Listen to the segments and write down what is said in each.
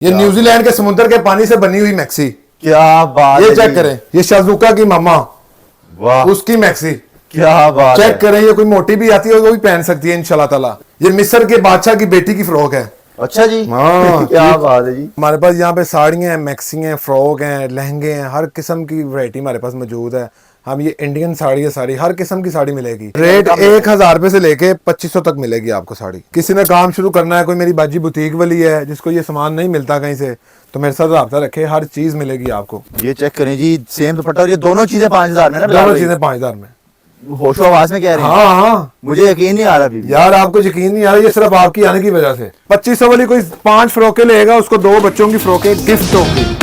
ये न्यूजीलैंड के समुद्र के पानी से बनी हुई मैक्सी। क्या बात ये है चेक जी। करें, ये शाज़ुका की मामा, वाह उसकी मैक्सी। क्या बात है। चेक करें, ये कोई मोटी भी आती है वो भी पहन सकती है इंशाल्लाह ताला। ये मिस्र के बादशाह की बेटी की फ्रॉक है। अच्छा जी। हाँ क्या बात है जी। हमारे पास यहाँ पे साड़ियाँ हैं, मैक्सी हैं, फ्रॉक हैं, लहंगे हैं, हर किस्म की वैरायटी हमारे पास मौजूद है। हम ये इंडियन साड़ी है, साड़ी हर किस्म की साड़ी मिलेगी। रेट 1000 रुपए से लेके 2500 तक मिलेगी आपको साड़ी। किसी ने काम शुरू करना है, कोई मेरी बाजी बुटीक वाली है जिसको ये सामान नहीं मिलता कहीं से, तो मेरे साथ राब्ता रखे, हर चीज मिलेगी आपको। ये चेक करें जी, सेम दुपट्टा और ये दोनों चीजें 5000 में ना। दोनों चीजें 5000 में। होशो आवाज में कह रहे हैं। हाँ हाँ मुझे यकीन नहीं आ रहा अभी। यार, आपको यकीन नहीं आ रहा, ये सिर्फ आपकी आने की वजह से। 2500 वाली कोई 5 फ्रॉकें लेगा, उसको 2 बच्चों की फ्रॉकें गिफ्ट होंगी।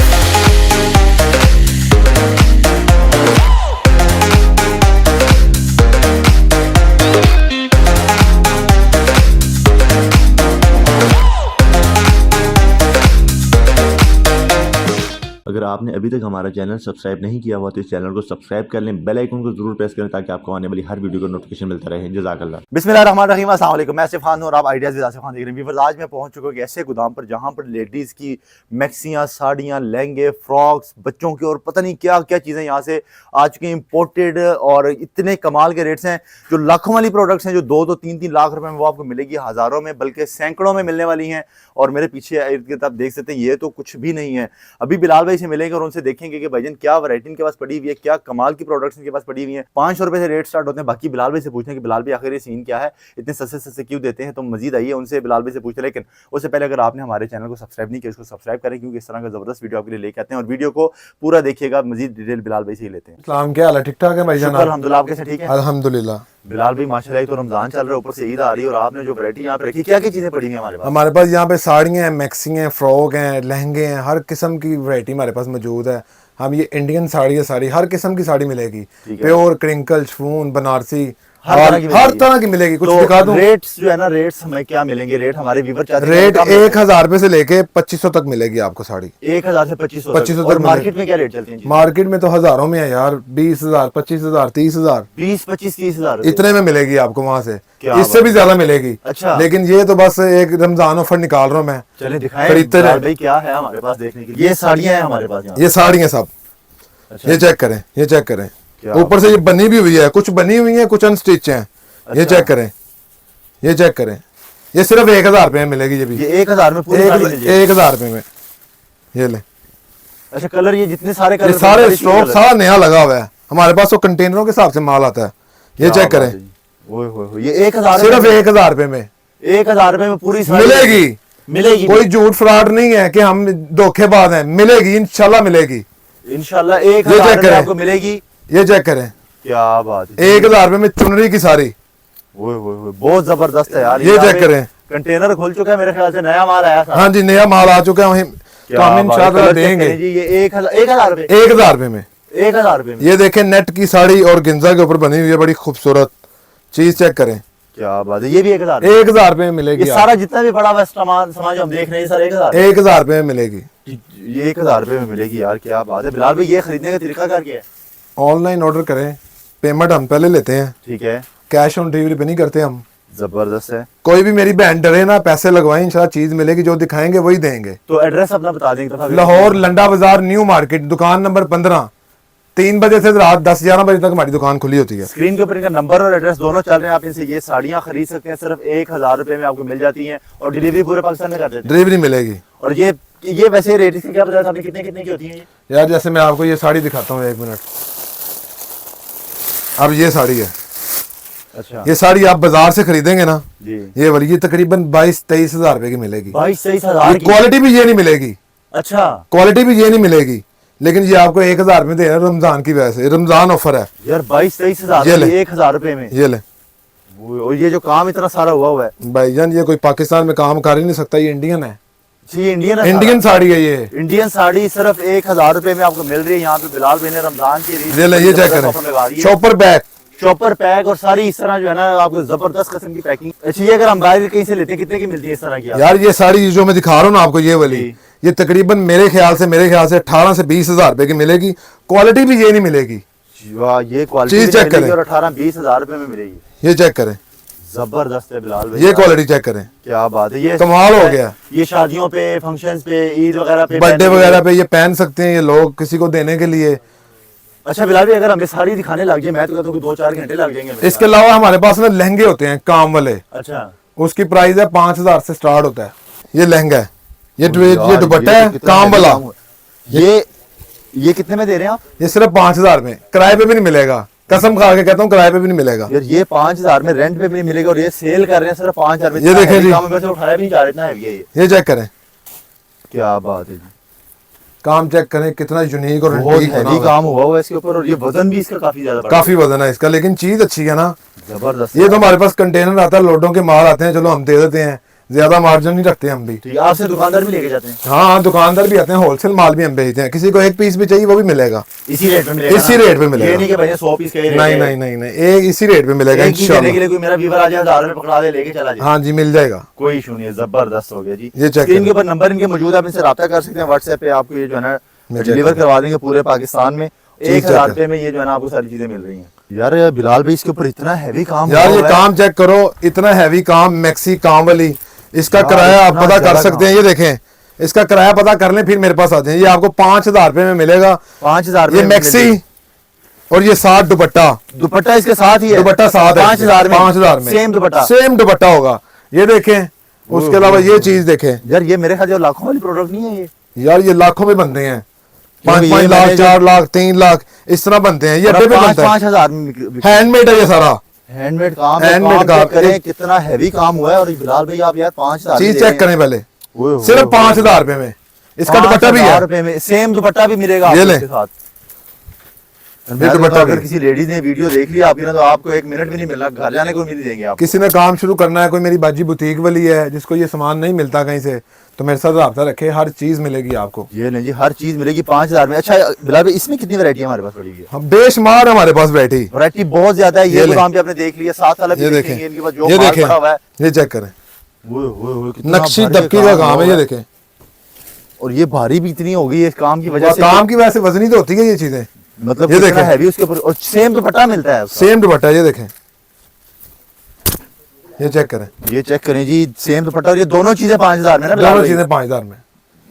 अगर आपने अभी तक हमारा चैनल सब्सक्राइब नहीं किया हुआ तो इस चैनल को सब्सक्राइब कर लें, बेल आइकन को जरूर प्रेस करें ताकि आपको आने वाली हर वीडियो का नोटिफिकेशन मिलता रहे। जज़ाकल्लाह। बिस्मिल्लाहिर्रहमानिर्रहीम, अस्सलाम वालेकुम। मैं आसिफ खान हूं और आप आइडियाज़ विद आसिफ खान देख रहे हैं। व्यूअर्स, आज मैं पहुंच चुका हूं एक ऐसे गोदाम पर जहां पर लेडीज़ की मैक्सियां, साड़ियां, लहंगे, फ्रॉक्स, बच्चों की और पता नहीं क्या क्या चीज़ें यहाँ से आ चुकी हैं इंपोर्टेड, और इतने कमाल के रेट्स हैं। जो लाखों वाली प्रोडक्ट्स हैं जो 2-2, 3-3 लाख रुपए में वो आपको मिलेगी, हज़ारों में बल्कि सैकड़ों में मिलने वाली हैं। और मेरे पीछे इर्द गिर्द आप देख सकते हैं, ये तो कुछ भी नहीं है। अभी बिलाल भाई से मिलेंगे और उनसे देखेंगे कि भाईजान क्या वैरायटी इनके पास पड़ी हुई है, क्या कमाल की प्रोडक्ट्स इनके पास पड़ी हुई हैं। 500 रुपए से रेट स्टार्ट होते हैं। बाकी बिलाल भाई से पूछते हैं कि बिलाल भाई आखिर ये सीन क्या है, इतने सस्ते सस्ते क्यों देते हैं। तो मजीद आइए उनसे बिलाल भाई से पूछते हैं। लेकिन उससे पहले अगर आपने हमारे चैनल को सब्सक्राइब नहीं किया, उसको सब्सक्राइब करें, क्योंकि इस तरह का जबरदस्त वीडियो आपके लिए लेके आते हैं। और वीडियो को पूरा देखिएगा, मजीद डिटेल बिलाल भाई से ही लेते हैं। सलाम, क्या हाल है? ठीक ठाक है भाईजान? अल्हम्दुलिल्लाह, आप कैसे? ठीक है अल्हम्दुलिल्लाह। बिलाल भाई माशाल्लाह, तो रमजान चल रहा है, ऊपर से ईद आ रही है और आपने जो वैरायटी यहाँ पे रखी, क्या क्या चीजें पड़ी हैं हमारे पास? हमारे पास यहाँ पे साड़ियाँ हैं, मैक्सी हैं, फ्रॉक हैं, लहंगे हैं, हर किस्म की वैरायटी हमारे पास मौजूद है। हम ये इंडियन साड़ी है, साड़ी हर किस्म की साड़ी मिलेगी। प्योर, क्रिंकल, शिफॉन, बनारसी, हर तरह की मिलेगी। कुछ दिखा दूं? रेट्स जो है ना, रेट्स हमें क्या मिलेंगे? रेट हमारे व्यूअर चाहते हैं। रेट 1000 रुपए से लेके 2500 तक मिलेगी आपको साड़ी। 1000 से 2500 2500 और तक मार्केट में क्या रेट चलते हैं जी? मार्केट में तो हजारों में है यार, 20,000, 25,000, 30,000, 20-25-30 हजार इतने में मिलेगी आपको वहाँ से। क्या इससे भी ज्यादा मिलेगी। अच्छा। लेकिन ये तो बस एक रमजान ऑफर निकाल रहा हूँ मैं। चले दिखाएं खरीदते बिलाल रहे। भाई क्या है हमारे पास देखने के लिए। ये साड़ियां हैं हमारे पास यहाँ। ये साड़ियाँ सब, अच्छा। ये चेक करें, ये चेक करें। क्या ऊपर से ये बनी भी हुई है, कुछ बनी हुई है, कुछ अनस्टिच है। ये चेक करें, ये चेक करें। ये सिर्फ 1000 रुपए में मिलेगी। ये भी ये 1000 में पूरी साड़ी मिल जाएगी। 1000 रुपए में ये ले। अच्छा, कलर ये जितने सारे ये कलर, सारे स्टॉक सारा नया लगा हुआ है हमारे पास, तो कंटेनरों के हिसाब से माल आता है। ये चेक करें, ये 1000 सिर्फ 1000 रुपए में 1000 रुपए में पूरी साड़ी मिलेगी। कोई झूठ फ्रॉड नहीं है कि हम धोखेबाज हैं, मिलेगी, इंशाल्लाह मिलेगी। इंशाल्लाह 1000 रुपए आपको मिलेगी। ये चेक करें, क्या बात है। 1000 रुपए में चुनरी की साड़ी। बहुत जबरदस्त है यार। ये चेक करें, कंटेनर खुल चुका है मेरे ख्याल से, नया माल आया था। हाँ जी, नया माल आ चुका है वहीं, तो हम इंशाल्लाह देंगे जी। ये 1000 रुपए, 1000 रुपए में। 1000 रुपए में ये देखें, नेट की साड़ी और गिंजा के ऊपर बनी हुई है, बड़ी खूबसूरत चीज। चेक करें, क्या बात है। ये भी 1000 1000 रुपए में मिलेगी। ये सारा जितना भी पड़ा हुआ सामान जो हम देख रहे हैं, सर 1000 रुपए में मिलेगी। ये 1000 रुपए में मिलेगी यार, क्या बात है। बिलाल भाई, ये खरीदने का तरीका क्या है? ऑनलाइन ऑर्डर करें, पेमेंट हम पहले लेते हैं, ठीक है, कैश ऑन डिलीवरी पे नहीं करते हम। जबरदस्त है। कोई भी मेरी बहन डरे ना, पैसे लगवाएं, इंशाल्लाह चीज मिलेगी, जो दिखाएंगे वही देंगे। तो एड्रेस अपना बता देंगे। लाहौर लंडा बाजार, न्यू मार्केट, दुकान नंबर 15। 3 बजे से रात 10-11 बजे तक हमारी दुकान खुली होती है। स्क्रीन के ऊपर इनका नंबर और एड्रेस दोनों चल रहे हैं। आप इनसे ये साड़ियां खरीद सकते हैं, सिर्फ 1000 रुपए में आपको मिल जाती हैं और डिलीवरी पूरे पाकिस्तान में कर देते हैं। डिलीवरी मिलेगी। और ये वैसे रेट इसके क्या बताया आपने, कितने कितने की होती है यार? जैसे मैं आपको ये साड़ी दिखाता हूँ, 1 मिनट। अब ये साड़ी है। अच्छा। ये साड़ी आप बाजार से खरीदेंगे ना जी, ये वाली, ये तकरीबन 22-23 हजार रुपए की मिलेगी। 22-23 हजार। क्वालिटी भी ये नहीं मिलेगी। अच्छा, क्वालिटी भी ये नहीं मिलेगी, लेकिन ये आपको 1000 में दे रहे हैं रमजान की वजह से। रमजान ऑफर है यार। 22-23 हजार, 1000 रुपए में ये ले। और ये जो काम इतना सारा हुआ है भाईजान, ये कोई पाकिस्तान में काम कर ही नहीं सकता, ये इंडियन है। ये इंडियन साड़ी है। ये इंडियन साड़ी सिर्फ 1000 रुपए में आपको मिल रही है। यहाँ पे बिलाल भाई ने रमजान की ये चेक करें, चॉपर पैक और सारी इस तरह जो है ना आपको जबरदस्त किस्म की पैकिंग। अच्छा, ये अगर हम बाहर कहीं से लेते हैं कितने की मिलती है इस तरह की? यार ये साड़ी जो मैं दिखा रहा हूँ ना आपको, ये वाली, ये तकरीबन मेरे ख्याल से 18 से 20 हजार रुपए की मिलेगी। क्वालिटी भी ये नहीं मिलेगी। ये क्वालिटी चीज चेक करें, और 18-20 हजार रुपए में मिलेगी। ये चेक करें, जबरदस्त है बिलाल भाई, ये क्वालिटी चेक करें, क्या बात है, ये कमाल हो गया। ये शादियों पे, फंक्शंस पे, ईद वगैरह पे, बर्थडे वगैरह पे ये पहन सकते हैं ये लोग, किसी को देने के लिए। अच्छा बिलाल भाई, अगर हमें साड़ी दिखाने लग जाए, मैं तो कहता हूँ 2-4 घंटे लग जाएंगे मेरे इसके अलावा हमारे पास ना लहंगे होते हैं काम वाले, साथ। अच्छा, उसकी प्राइस है 5000 से स्टार्ट होता है। ये लहंगा है, ये यार, दुपट्टा ये है तो कितना काम heavy वाला, काम है। ये कितने में दे रहे हैं आप? ये सिर्फ 5000 में, किराए पे भी नहीं मिलेगा, कसम खा के कहता हूँ किराए पे भी नहीं मिलेगा। यार ये 5000 में रेंट पे भी नहीं मिलेगा, और ये सेल कर रहे हैं सिर्फ 5000 में। ये देखें जी, काम में से उठाया भी नहीं जा रहा, इतना हैवी है ये चेक करें, क्या बात है जी, काम चेक करें कितना यूनिक और बहुत antique बना हैवी हुआ है। काम हुआ हुआ है इसके ऊपर, और ये वजन भी इसका काफी ज्यादा काफी वजन है इसका, लेकिन चीज अच्छी है ना। जबरदस्त। ये तो हमारे पास कंटेनर आता है, लोडों के माल आते हैं, चलो हम दे देते हैं, ज्यादा मार्जिन नहीं रखते हम भी। ठीक है, आपसे दुकानदार भी लेके जाते हैं? हाँ, दुकानदार भी आते हैं, होलसेल माल भी हम भेजते हैं, किसी को एक पीस भी चाहिए वो भी मिलेगा, इसी रेट में मिलेगा? इसी रेट पे मिलेगा। ये नहीं कि भैया 100 पीस का ही रेट नहीं है। नहीं नहीं नहीं, एक इसी रेट पे मिलेगा एक ही देने के इंशाल्लाह। लिए कोई मेरा व्यूअर आ जाए 1000 में पकड़ा दे, लेके चला जाए, हाँ जी, मिल जाएगा। कोई इशू नहीं है। जबरदस्त हो गया जी। ये चेक स्क्रीन के करें। ऊपर नंबर इनके मौजूद है, आप इनसे राब्ता कर सकते हैं व्हाट्सएप पे, आपको ये जो है ना मैं चेक डिलीवर करूं। करवा देंगे पूरे पाकिस्तान में। चीज 1000 चेक रुपए में ये जो है ना आपको सारी चीजें मिल रही हैं। यार बिलाल भाई, इसके ऊपर इतना हैवी काम यार हुआ ये हुआ है। काम चेक करो, इतना हैवी काम, मैक्सी काम वाली, इसका यार, किराया आप इतना पता कर ज्यादा सकते हैं। ये देखें, इसका किराया पता कर लें, फिर मेरे पास आ जाए। ये आपको 5000 रुपए में मिलेगा, 5000 ये मैक्सी, और ये 60 दुपट्टा, दुपट्टा इसके साथ ही है, दुपट्टा साथ है, 5000 में, 5000 में सेम दुपट्टा। सेम दुपट्टा होगा। ये देखें, उसके अलावा ये चीज देखें, यार ये मेरे ख्याल से लाखों वाली प्रोडक्ट नहीं है ये। यार ये लाखों में बनते हैं, क्योंकि 5 ये लाख, मैंने 4 लाख, 3 लाख इस तरह बनते हैं। ये अड्डे पे बनता है, 5000 में हैंडमेड है ये सारा, हैंडमेड काम है। हैंडमेड काम काम। चेक करें कितना हैवी काम हुआ है। और बिलाल भाई आप यार 5000 चीज चेक करें पहले, सिर्फ 5000 रुपए में। इसका दुपट्टा भी है, रुपए में सेम दुपट्टा भी मिलेगा ये आपको ले। इसके साथ। ये दुपट्टा अगर भी। किसी लेडीज ने वीडियो देख ली आपकी ना, तो आपको 1 मिनट भी नहीं मिलना, घर जाने को भी नहीं देंगे आप। किसी ने काम शुरू करना है, कोई मेरी बाजी बुटीक वाली है जिसको ये सामान नहीं मिलता कहीं से, तो मेरे साथ रब्ता रखे, हर चीज मिलेगी आपको। ये नहीं जी, हर चीज मिलेगी 5000 में। अच्छा बिलाल भाई, इसमें कितनी वैरायटी हमारे पास पड़ी हुई है? हम बेशुमार हमारे पास बैठी। वैरायटी बहुत ज्यादा है। ये ये ले। गोदाम पे आपने देख लिया, 7 वाला भी ये देखेंगे, देखें, इनके पास जो ये माल देखें, पड़ा हुआ है। ये चेक करें, ओए, कितना नक्शी भारी दबकी का काम है, ये हुआ देखें। और ये भारी भी इतनी हो गई है इस काम की वजह से। काम की वजह से वजनी तो होती है ये चीजें। मतलब ये कितना देखें। हैवी उसके ऊपर, और सेम दुपट्टा मिलता है उसका। सेम दुपट्टा, ये देखें, ये चेक करें, ये चेक करें जी, सेम दुपट्टा, और ये दोनों चीजें 5000 में ना बिलाल दोनों भाई? चीजें 5000 में।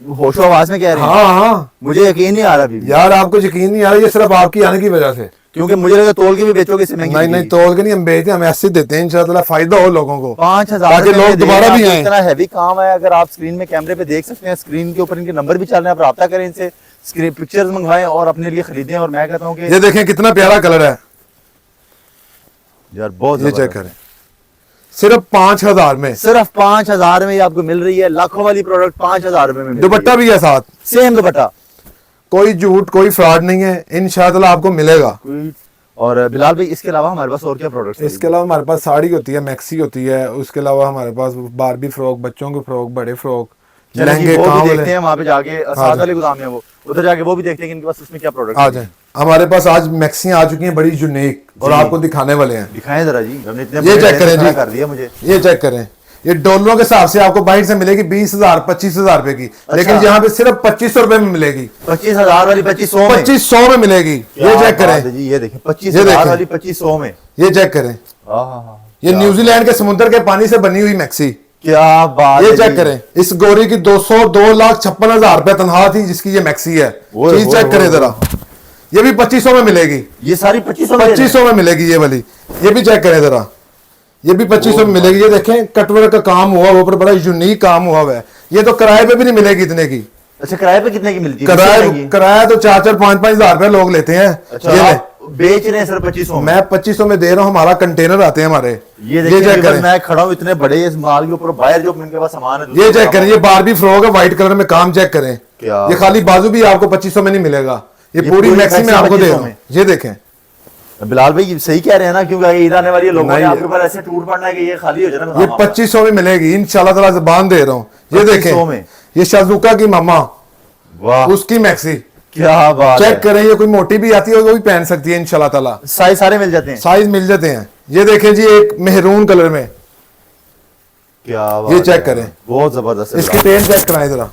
होशो आवाज में कह रहे हैं। हाँ हाँ, मुझे यकीन नहीं आ रहा अभी भी। यार आपको यकीन नहीं आ रहा, ये सिर्फ आपकी आने की वजह से। क्योंकि मुझे लगा तोल के भी बेचोगे इससे महंगी नहीं नहीं, बिकेगी। तोल के नहीं हम बेचते, हम ऐसे ही देते हैं, इंशाल्लाह फायदा हो लोगों को, 5000 ताकि रुपए लोग में दोबारा दे रहे भी हैं। आएं। इतना हैवी काम है, अगर आप स्क्रीन में कैमरे पे देख सकते हैं, स्क्रीन के ऊपर इनके नंबर भी चल रहे हैं, आप राब्ता करें इनसे, स्क्रीन पिक्चर्स मंगवाएं और अपने लिए खरीदें। और मैं कहता हूँ कि ये देखें कितना प्यारा कलर है, यार बहुत ये चेक जबरदस्त। करें, सिर्फ 5000 में। सिर्फ 5000 में ये आपको मिल रही है। लाखों वाली प्रोडक्ट 5000 रुपए में मिल दुपट्टा भी है साथ, सेम दुपट्टा। कोई झूठ कोई फ्रॉड नहीं है, इंशाल्लाह आपको मिलेगा। और बिलाल भाई, इसके अलावा हमारे पास और क्या प्रोडक्ट्स हैं? इसके अलावा हमारे पास साड़ी होती है, मैक्सी होती है, उसके अलावा हमारे पास बारबी फ्रॉक, बच्चों के फ्रॉक, बड़े फ्रॉक, चलिए जी, लहंगे वो काम भी देखते वाले। हैं वहाँ पे जाके, साथ जाए। वाले गोदाम है वो, उधर जाके वो भी देखते हैं कि इनके पास उसमें क्या प्रोडक्ट आ जाए, हमारे पास आज मैक्सियां आ चुकी हैं बड़ी यूनिक, और जी। आपको दिखाने वाले हैं। दिखाएं जरा जी। हमने इतने ये बड़े चेक करें खड़ा जी। कर दिया मुझे। ये चेक करें, ये डॉलरों के हिसाब से आपको बाहर से मिलेगी 20,000 25,000 रुपए की, लेकिन यहाँ पे सिर्फ 2500 रुपए में मिलेगी, 25,000 वाली 2500 में। 2500 में मिलेगी। ये चेक करें, जी, ये देखें, ये 25,000 देखें। वाली 2500 में। ये चेक करें, हाँ, ये न्यूजीलैंड के समुद्र के पानी से बनी हुई मैक्सी। क्या बात ये है चेक जी। करें, इस गोरी की 2,56,000 रुपए तनख्वाह थी, जिसकी ये मैक्सी है। ओए, चीज ओए, चेक ओए, करें ओए। जरा, ये भी 2500 में मिलेगी, ये सारी 2500 में दे रहे हैं? 2500 में मिलेगी ये वाली। ये भी चेक करें जरा, ये भी 2500 में मिलेगी। ये देखें, कटवर्क का काम हुआ हुआ, ऊपर बड़ा यूनिक काम हुआ हुआ है। ये तो किराए पे भी नहीं मिलेगी इतने की। अच्छा, किराए पे कितने की मिलती है? इससे महंगी? किराया तो 4-4 5-5 हजार रुपए लोग लेते हैं। अच्छा, ये ले, आप बेच रहे हैं सिर्फ 2500 में? मैं 2500 में दे रहा हूँ, हमारा कंटेनर आते हैं हमारे। ये चेक देखिए, करें, मैं खड़ा हूँ इतने बड़े इस माल के ऊपर, बाहर जो इनके पास सामान है ये चेक करें, ये बारबी फ्रॉक है, व्हाइट कलर में, काम चेक करें। क्या ये खाली बाजू भी आपको 2500 में नहीं मिलेगा, ये ये पूरी पूरी मैक्सी में मैक्सी आपको दे 2500 रहा हूँ। में। ये देखें, बिलाल भाई सही कह रहे हैं ना, क्योंकि ईद आने वाली है, लोगों ने नहीं, आपके ऊपर ऐसे टूट पड़ना है कि ये खाली हो जाए ना। ये 2500 में मिलेगी इंशाल्लाह ताला, ज़बान दे रहा हूँ। ये 2500 में। देखें, ये शाज़ुका की मामा, वाह, उसकी मैक्सी क्या बात चेक है। करें। ये कोई मोटी भी आती है वो भी पहन सकती है इंशाल्लाह ताला, साइज सारे मिल जाते हैं? साइज मिल जाते हैं। ये देखें जी, एक मेहरून कलर में, क्या बात ये है। चेक करें, बहुत जबरदस्त है इसकी बिलाल। पेंट चेक कराएं जरा,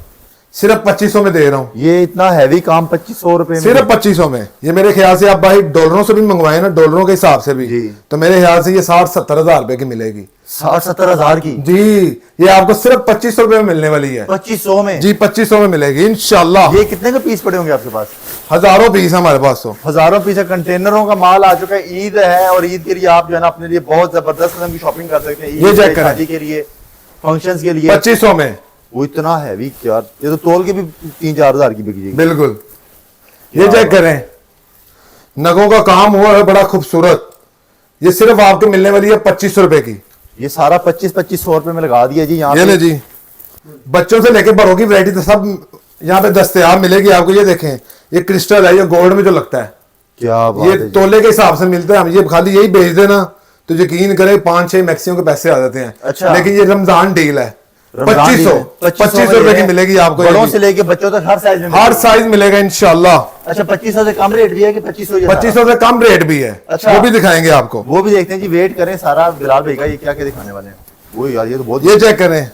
सिर्फ 2500 में दे रहा हूँ। ये इतना हैवी काम 2500 रुपए में, सिर्फ 2500 में। ये मेरे ख्याल से आप भाई डॉलरों से भी मंगवाए ना, डॉलरों के हिसाब से भी, जी। तो मेरे ख्याल से ये 60-70 हजार रुपए की मिलेगी। 60-70 हजार की जी, ये आपको सिर्फ 2500 रुपए में मिलने वाली है 2500 में जी। 2500 में मिलेगी इंशाल्लाह। ये कितने के पीस पड़े होंगे आपके पास? हजारों पीस हमारे पास तो। हजारों पीस है, कंटेनरों का माल आ चुका है। ईद है और ईद के लिए आप जो है ना अपने लिए बहुत जबरदस्त किस्म की शॉपिंग कर सकते हैं। ये ईद चेक के, करें। शादी के लिए, फंक्शंस के लिए। 2500 में वो इतना हैवी यार, ये तो तोल के भी 3-4 हजार की बिक जाएगी। बिल्कुल। ये चेक करें, नगों का काम हुआ है बड़ा खूबसूरत। ये सिर्फ आपको मिलने वाली है 2500 रुपए की। ये सारा 2500 रुपए में लगा दिया जी यहाँ ये पे। ले जी, बच्चों से लेके बड़ों की वैरायटी तो सब यहाँ पे दस्तयाब मिलेगी आपको। ये देखें, ये क्रिस्टल है, ये गोल्ड में जो लगता है, क्या बात ये है जी। तोले के हिसाब से मिलता है। हम ये खाली यही बेच देना तो यकीन करें 5-6 मैक्सियों के पैसे आ जाते हैं। अच्छा। लेकिन ये रमजान डील है। रमजान डील 2500 है। रुपए की मिलेगी आपको। ये बड़ों भी। से लेके बच्चों तक हर साइज में हर साइज मिलेगा इंशाल्लाह। अच्छा 2500 से कम रेट भी है कि 2500 ये सारा? 2500 से कम रेट भी है। अच्छा। वो भी दिखाएंगे आपको। वो भी देखते हैं जी, वेट करें सारा। बिलाल भाई का ये क्या क्या दिखाने वाले हैं वो यार, ये तो बहुत ये चेक करें,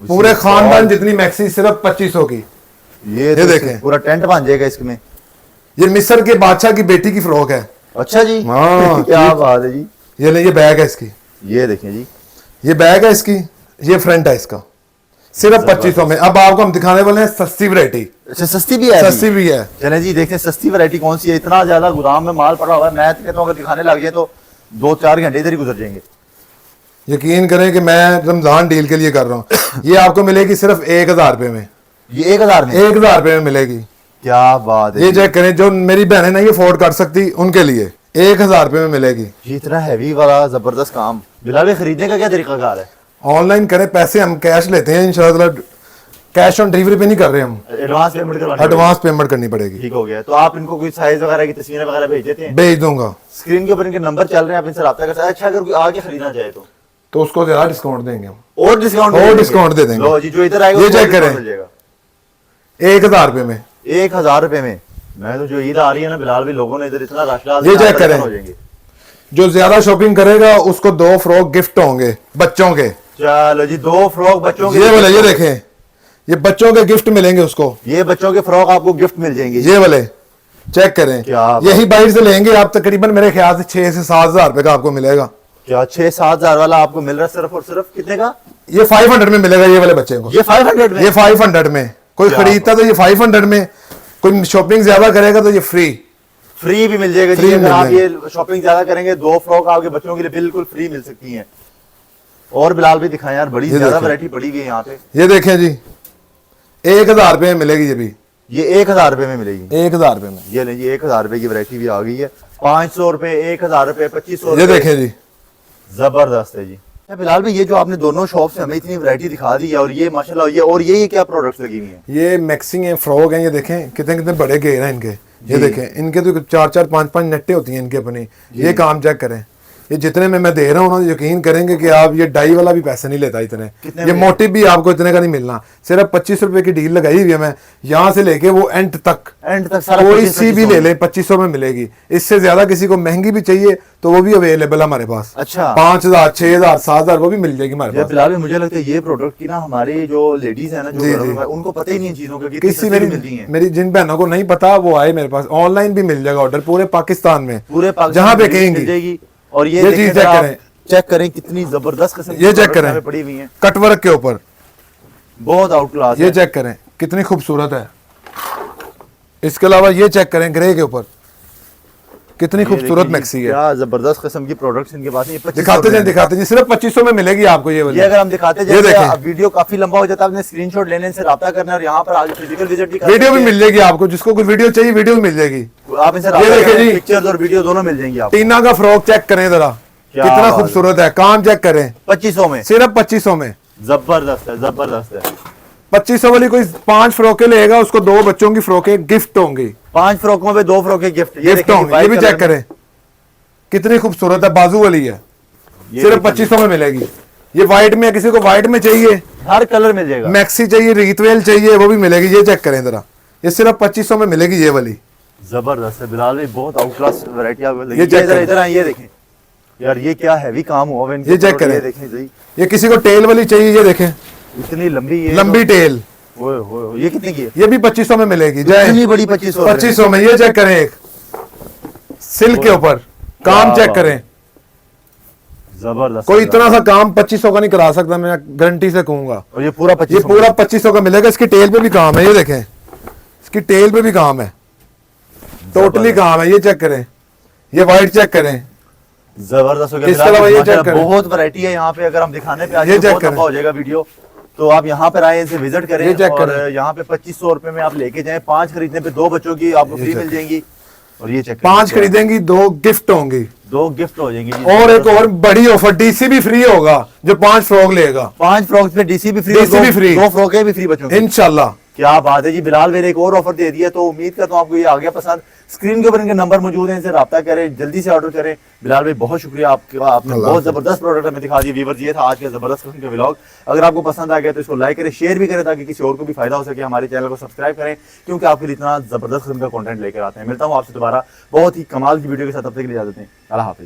पूरे खानदान जितनी मैक्सी सिर्फ 2500 की। ये तो देखें। पूरा टेंट बन जाएगा इसमें। ये मिस्र के बादशाह की बेटी की फ्रॉक है। अच्छा जी हाँ, क्या बात है जी। ये ले, ये बैग है इसकी। ये देखें जी, ये बैग है इसकी, ये फ्रंट है इसका। सिर्फ 2500 में। अब आपको हम दिखाने वाले हैं सस्ती वैरायटी। अच्छा सस्ती भी है? सस्ती भी है। चलें जी देखते हैं सस्ती वैरायटी कौन सी है। इतना ज्यादा गोदाम में माल पड़ा हुआ है, मैं तो कहता हूँ अगर दिखाने लग जाए तो 2-4 घंटे इधर ही गुजर जाएंगे। यकीन करें कि मैं रमजान डील के लिए कर रहा हूँ। ये आपको मिलेगी सिर्फ 1000 रुपए में। ये 1000 में? 1000 रुपए में मिलेगी। क्या बात है ये जी। चेक करें, जो मेरी बहनें नहीं अफोर्ड कर सकती उनके लिए 1000 रुपए में मिलेगी। ये इतना हैवी वाला जबरदस्त काम। बिलाल भाई खरीदने का क्या तरीकाकार है? ऑनलाइन करें, पैसे हम कैश लेते हैं इंशाल्लाह। कैश ऑन डिलीवरी पे नहीं कर रहे हम, एडवांस पेमेंट करवानी एडवांस पेमेंट करनी पड़ेगी। ठीक हो गया। तो आप इनको कोई साइज वगैरह की तस्वीरें वगैरह भेज देते हैं? भेज दूंगा। स्क्रीन के ऊपर इनके नंबर चल रहे हैं, आप इनसे राब्ता कर सकते हैं। अच्छा अगर कोई आके खरीदना चाहे तो उसको ज्यादा डिस्काउंट देंगे हम। और डिस्काउंट और डिस्काउंट दे देंगे। लो जी, जो इधर आएगा ये उसको चेक और डिस्काउंट करें। मिल जाएगा 1000 रुपए में। 1000 रुपए में। मैं तो जो ईद आ रही है ना बिलाल भी, लोगों ने इधर इतना रश डाल ये दिया, चेक करें। हो जाएंगे। जो ज्यादा शॉपिंग करेगा उसको 2 फ्रॉक गिफ्ट होंगे बच्चों के। चलो जी, 2 फ्रॉक बच्चों के। ये वाले, ये देखें, ये बच्चों के गिफ्ट मिलेंगे उसको। ये बच्चों के फ्रॉक आपको गिफ्ट मिल जाएंगे। ये वाले चेक करें, क्या बात। यही बाहर से लेंगे आप तकरीबन मेरे ख्याल से 6 से 7 हजार रुपए का आपको मिलेगा। क्या 6-7 हजार वाला आपको मिल रहा है सिर्फ और सिर्फ कितने का? ये 500 में मिलेगा ये वाले बच्चे को। ये 500 में? ये 500 में। कोई क्या खरीदता तो ये 500 में, कोई शॉपिंग ज्यादा करेगा तो ये फ्री भी मिल जाएगा जी। फ्री अगर मिल आप जाएगा। ये शॉपिंग ज्यादा करेंगे 2 फ्रॉक आपके बच्चों के लिए बिल्कुल फ्री मिल सकती हैं। और बिलाल भी दिखाएं यार, बड़ी ये ज्यादा देखें। वैरायटी पड़ी हुई है यहाँ पे। ये देखें जी, 1000 रुपए में मिलेगी ये भी। ये 1000 रुपए में मिलेगी। 1000 रुपए में। ये नहीं जी, 1000 रुपए की वैरायटी भी आ गई है। 500 रुपए, 1000 रुपए, 2500 ये देखें जी, जबरदस्त है जी। अच्छा बिलाल भाई, ये जो आपने दोनों शॉप से हमें इतनी वैरायटी दिखा दी है, और ये माशाल्लाह ये क्या प्रोडक्ट्स लगी हुई हैं? ये मैक्सिंग है, फ्रॉक है। ये देखें कितने कितने बड़े घेर हैं इनके। ये जी। देखें, इनके तो 4-4 5-5 नट्टे होती हैं इनके अपनी। ये काम चेक करें, ये जितने में मैं दे रहा हूँ ना, यकीन करेंगे कि आप ये डाई वाला भी पैसे नहीं लेता इतने। कितने ये में? मोटिव भी आपको इतने का नहीं मिलना। सिर्फ 25 रुपए की डील लगाई हुई है मैं, यहाँ से लेके वो एंड तक सारा कोई 2500 सी भी ले लें 2500 में मिलेगी। इससे ज्यादा किसी को महंगी भी चाहिए तो वो भी अवेलेबल है हमारे पास। अच्छा। 5000, 6000, 7000 वो भी मिल जाएगी हमारे ये पास। बिलाल भाई, मुझे लगता है ये प्रोडक्ट की ना हमारी जो लेडीज है ना, जो जी, घरों जी। में, उनको पता ही नहीं है चीजों का कि कितनी किसी सस्ती मिलती हैं। मेरी जिन बहनों को नहीं पता वो आए मेरे पास। ऑनलाइन भी मिल जाएगा ऑर्डर पूरे पाकिस्तान में, पूरे पाकिस्तान जहाँ पे में मिल कहेंगी। जाएगी। और ये ये देखें चीज जरा चेक आप, करें। चेक करें कितनी जबरदस्त किस्म की ये चेक प्रोडक्ट्स करें, यहाँ पे पड़ी हुई हैं। कटवर्क के ऊपर बहुत आउट क्लास ये है। चेक करें कितनी खूबसूरत है। इसके अलावा ये चेक करें ग्रे के ऊपर कितनी ये खूबसूरत देखिए, मैक्सी है। क्या जबरदस्त किस्म की प्रोडक्ट्स इनके पास है। ये 2500 दिखाते रुपए जाए दिखाते जाए, सिर्फ 2500 में मिलेगी आपको ये वाली। ये अगर हम दिखाते ये जाए देखें। अब वीडियो काफी लंबा हो जाता है, आपने स्क्रीनशॉट लेने से राब्ता करना है, और यहाँ पर आगे फिजिकल विजिट भी कर वीडियो सकते भी हैं। मिल जाएगी आपको, जिसको कोई वीडियो चाहिए वीडियो भी मिल जाएगी। आप इनसे ये देखें जी। पिक्चर्स और वीडियो दोनों मिल जाएंगी आपको। टीना का फ्रॉक चेक करें जरा, क्या कितना बात है। खूबसूरत है। काम चेक करें, 2500 में सिर्फ 2500 में। जबरदस्त है, जबरदस्त है। 2500 वाली कोई 5 फ्रॉकें लेगा उसको 2 बच्चों की फ्रॉकें गिफ्ट होंगी। 5 फ्रॉकों में 2 फ्रॉकें गिफ्ट। गिफ्ट होंगे, ये भी चेक करें कितनी खूबसूरत है। बाजू वाली है, सिर्फ 2500 में मिलेगी। ये व्हाइट में, किसी को व्हाइट में चाहिए, हर कलर मिल जाएगा। मैक्सी चाहिए, रीतवेल चाहिए, वो भी मिलेगी। ये चेक करें जरा, ये सिर्फ 2500 में मिलेगी ये वाली। जबरदस्त है बिलाल भाई, बहुत आउट क्लास वैरायटी आपको ये चेक इधर करें। इधर आइए, ये देखें यार, ये क्या हैवी काम हुआ है इनके ये चेक ऊपर। करें। ये देखें जी, ये किसी को टेल वाली चाहिए, ये देखें इतनी लंबी, ये लंबी टेल, ओए होए, ये कितने की है? ये भी 2500 में मिलेगी। जय इतनी बड़ी 2500 में? 2500 में। ये चेक करें, एक सिल्क के ऊपर काम वाह, चेक वाह। करें। जबरदस्त। कोई इतना सा काम 2500 का नहीं करा सकता, मैं गारंटी से कहूंगा। और ये पूरा ये 2500 पूरा 2500 का मिलेगा। इसकी टेल पे भी काम है, ये देखें, इसकी टेल पे भी काम है, टोटली काम है। ये चेक करें, ये वाइट चेक करें। जबरदस्त हो गया। इसके अलावा ये माशाल्लाह चेक करें। बहुत वैरायटी है यहाँ पे। अगर हम दिखाने पे आ ये जाए चेक बहुत करें। लंबा हो जाएगा वीडियो, तो आप यहाँ पर आए, इनसे विजिट करें। ये चेक और करें। यहाँ पे 2500 रुपए में आप लेके जाएं। 5 खरीदने पे 2 बच्चों की आपको ये फ्री चेक मिल जाएंगी। और ये चेक 5 खरीदेंगी 2 गिफ्ट होंगी। 2 गिफ्ट हो जाएंगी जी। और एक और बड़ी ऑफर, डीसी भी फ्री होगा जो 5 फ्रॉक लेगा। 5 फ्रॉक्स पे डीसी भी फ्री, DC भी फ्री। 2 फ्रॉकें भी फ्री बच्चों की। इंशाल्लाह। क्या बात है जी। बिलाल मेरे एक और ऑफर दे दिया, तो उम्मीद करता हूँ आपको ये आ गया पसंद। स्क्रीन के ऊपर इनके नंबर मौजूद है, इनसे राब्ता करें, जल्दी से ऑर्डर करें। बिलाल भाई बहुत शुक्रिया आपका, आपने अल्लाह बहुत जबरदस्त प्रोडक्ट हमें दिखा दिया। व्यूअर्स, ये था आज का जबरदस्त किस्म का व्लॉग। अगर आपको पसंद आ गया तो इसको लाइक करें, शेयर भी करें, ताकि किसी और को भी फायदा हो सके। हमारे चैनल को सब्सक्राइब करें, क्योंकि आपके लिए इतना जबरदस्त किस्म का कंटेंट लेकर आते हैं। मिलता हूँ आपसे दोबारा बहुत ही कमाल की वीडियो के साथ। तब तक के लिए इजाजत दें। अल्लाह हाफिज।